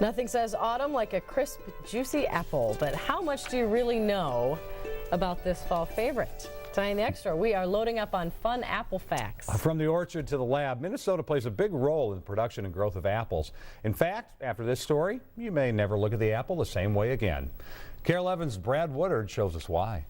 Nothing says autumn like a crisp, juicy apple, but how much do you really know about this fall favorite? Tonight in the Extra, we are loading up on fun apple facts. From the orchard to the lab, Minnesota plays a big role in the production and growth of apples. In fact, after this story, you may never look at the apple the same way again. KARE 11's Brad Woodard shows us why.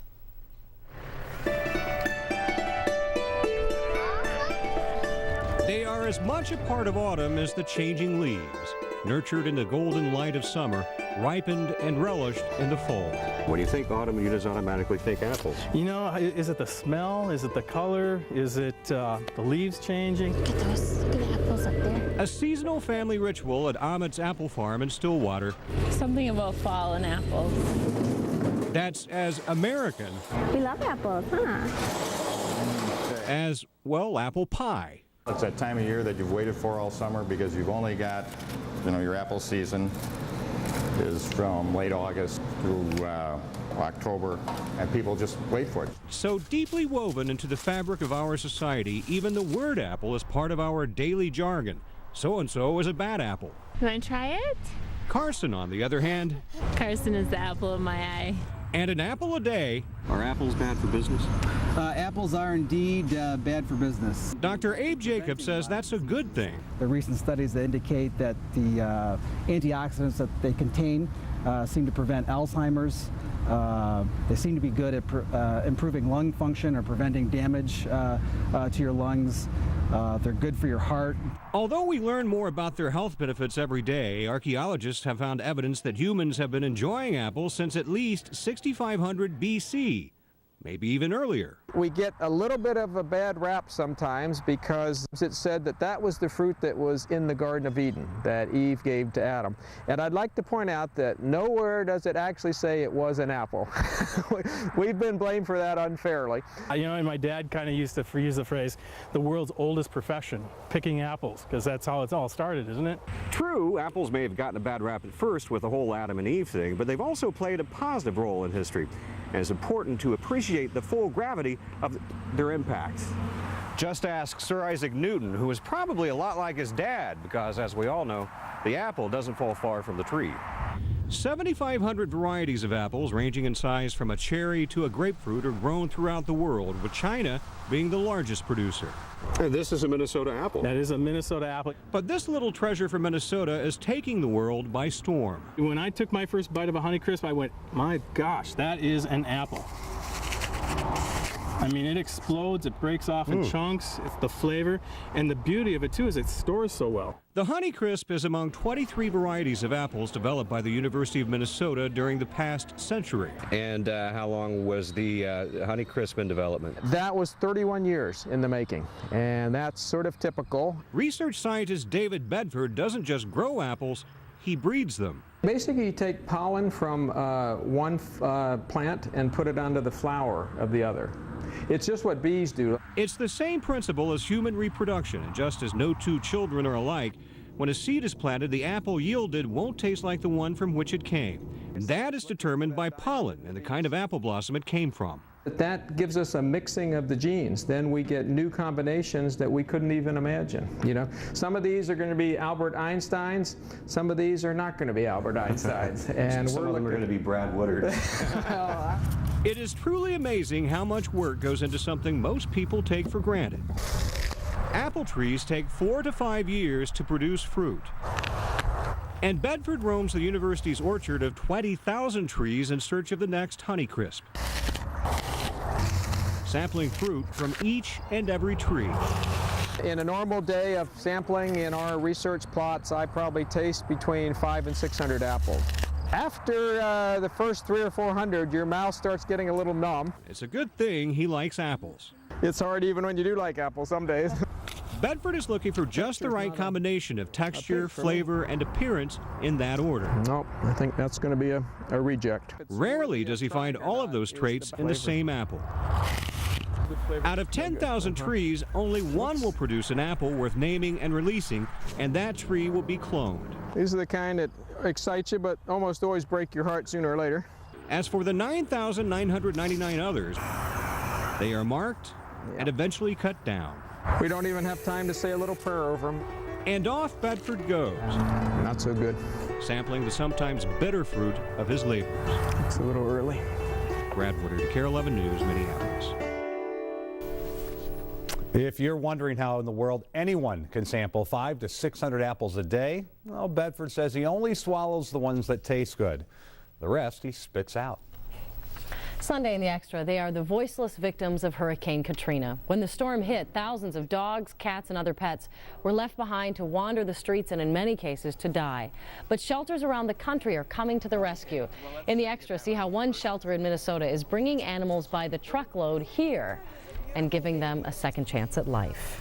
They are as much a part of autumn as the changing leaves, nurtured in the golden light of summer, ripened and relished in the fall. When you think autumn, you just automatically think apples. You know, is it the smell? Is it the color? Is it the leaves changing? Look at those. Look at the apples up there. A seasonal family ritual at Amit's Apple Farm in Stillwater. Something about fall and apples. That's as American We love apples, huh? as, well, apple pie. It's that time of year that you've waited for all summer because you've only got, your apple season is from late August through October, and people just wait for it. So deeply woven into the fabric of our society, even the word apple is part of our daily jargon. So-and-so is a bad apple. Can I try it? Carson, on the other hand, Carson is the apple of my eye. and an apple a day. Are apples bad for business? Apples are indeed bad for business. Dr. Abe Jacobs says that's a good thing. The recent studies that indicate that the antioxidants that they contain seem to prevent Alzheimer's. They seem to be good at improving lung function or preventing damage to your lungs. They're good for your heart. Although we learn more about their health benefits every day, archaeologists have found evidence that humans have been enjoying apples since at least 6500 BC. Maybe even earlier. We get a little bit of a bad rap sometimes because it's said that that was the fruit that was in the Garden of Eden that Eve gave to Adam. And I'd like to point out that nowhere does it actually say it was an apple. We've been blamed for that unfairly. And my dad kind of used to use the phrase, the world's oldest profession, picking apples, because that's how it's all started, isn't it? True, apples may have gotten a bad rap at first with the whole Adam and Eve thing, but they've also played a positive role in history. And it's important to appreciate the full gravity of their impact. Just ask Sir Isaac Newton, who was probably a lot like his dad, because as we all know, the apple doesn't fall far from the tree. 7,500 varieties of apples ranging in size from a cherry to a grapefruit are grown throughout the world, with China being the largest producer. And this is a Minnesota apple. That is a Minnesota apple. But this little treasure from Minnesota is taking the world by storm. When I took my first bite of a Honeycrisp, I went, my gosh, that is an apple. I mean, it explodes, it breaks off in chunks, it's the flavor, and the beauty of it too is it stores so well. The Honeycrisp is among 23 varieties of apples developed by the University of Minnesota during the past century. And how long was the Honeycrisp in development? That was 31 years in the making, and that's sort of typical. Research scientist David Bedford doesn't just grow apples, he breeds them. Basically, you take pollen from one plant and put it onto the flower of the other. It's just what bees do. It's the same principle as human reproduction, and just as no two children are alike, when a seed is planted, the apple yielded won't taste like the one from which it came. And that is determined by pollen and the kind of apple blossom it came from. That gives us a mixing of the genes. Then we get new combinations that we couldn't even imagine. Some of these are going to be Albert Einsteins. Some of these are not going to be Albert Einsteins. And some of them are going to be Brad Woodard. It is truly amazing how much work goes into something most people take for granted. Apple trees take 4 to 5 years to produce fruit. And Bedford roams the university's orchard of 20,000 trees in search of the next Honeycrisp, sampling fruit from each and every tree. In a normal day of sampling in our research plots, I probably taste between 500 and 600 apples. After the first 300 or 400, your mouth starts getting a little numb. It's a good thing he likes apples. It's hard even when you do like apples some days. Bedford is looking for just the right combination of texture, flavor, and appearance in that order. Nope, I think that's going to be a reject. Rarely does he find all of those traits in the same apple. Out of 10,000 trees, only one will produce an apple worth naming and releasing, and that tree will be cloned. These are the kind that excite you, but almost always break your heart sooner or later. As for the 9,999 others, they are marked and eventually cut down. We don't even have time to say a little prayer over them. And off Bedford goes. Not so good. sampling the sometimes bitter fruit of his labors. It's a little early. Brad Woodard, KARE 11 News, Minneapolis. If you're wondering how in the world anyone can sample 500 to 600 apples a day, well, Bedford says he only swallows the ones that taste good. The rest he spits out. Sunday in the Extra, they are the voiceless victims of Hurricane Katrina. When the storm hit, thousands of dogs, cats, and other pets were left behind to wander the streets and in many cases to die. But shelters around the country are coming to the rescue. In the Extra, see how one shelter in Minnesota is bringing animals by the truckload here and giving them a second chance at life.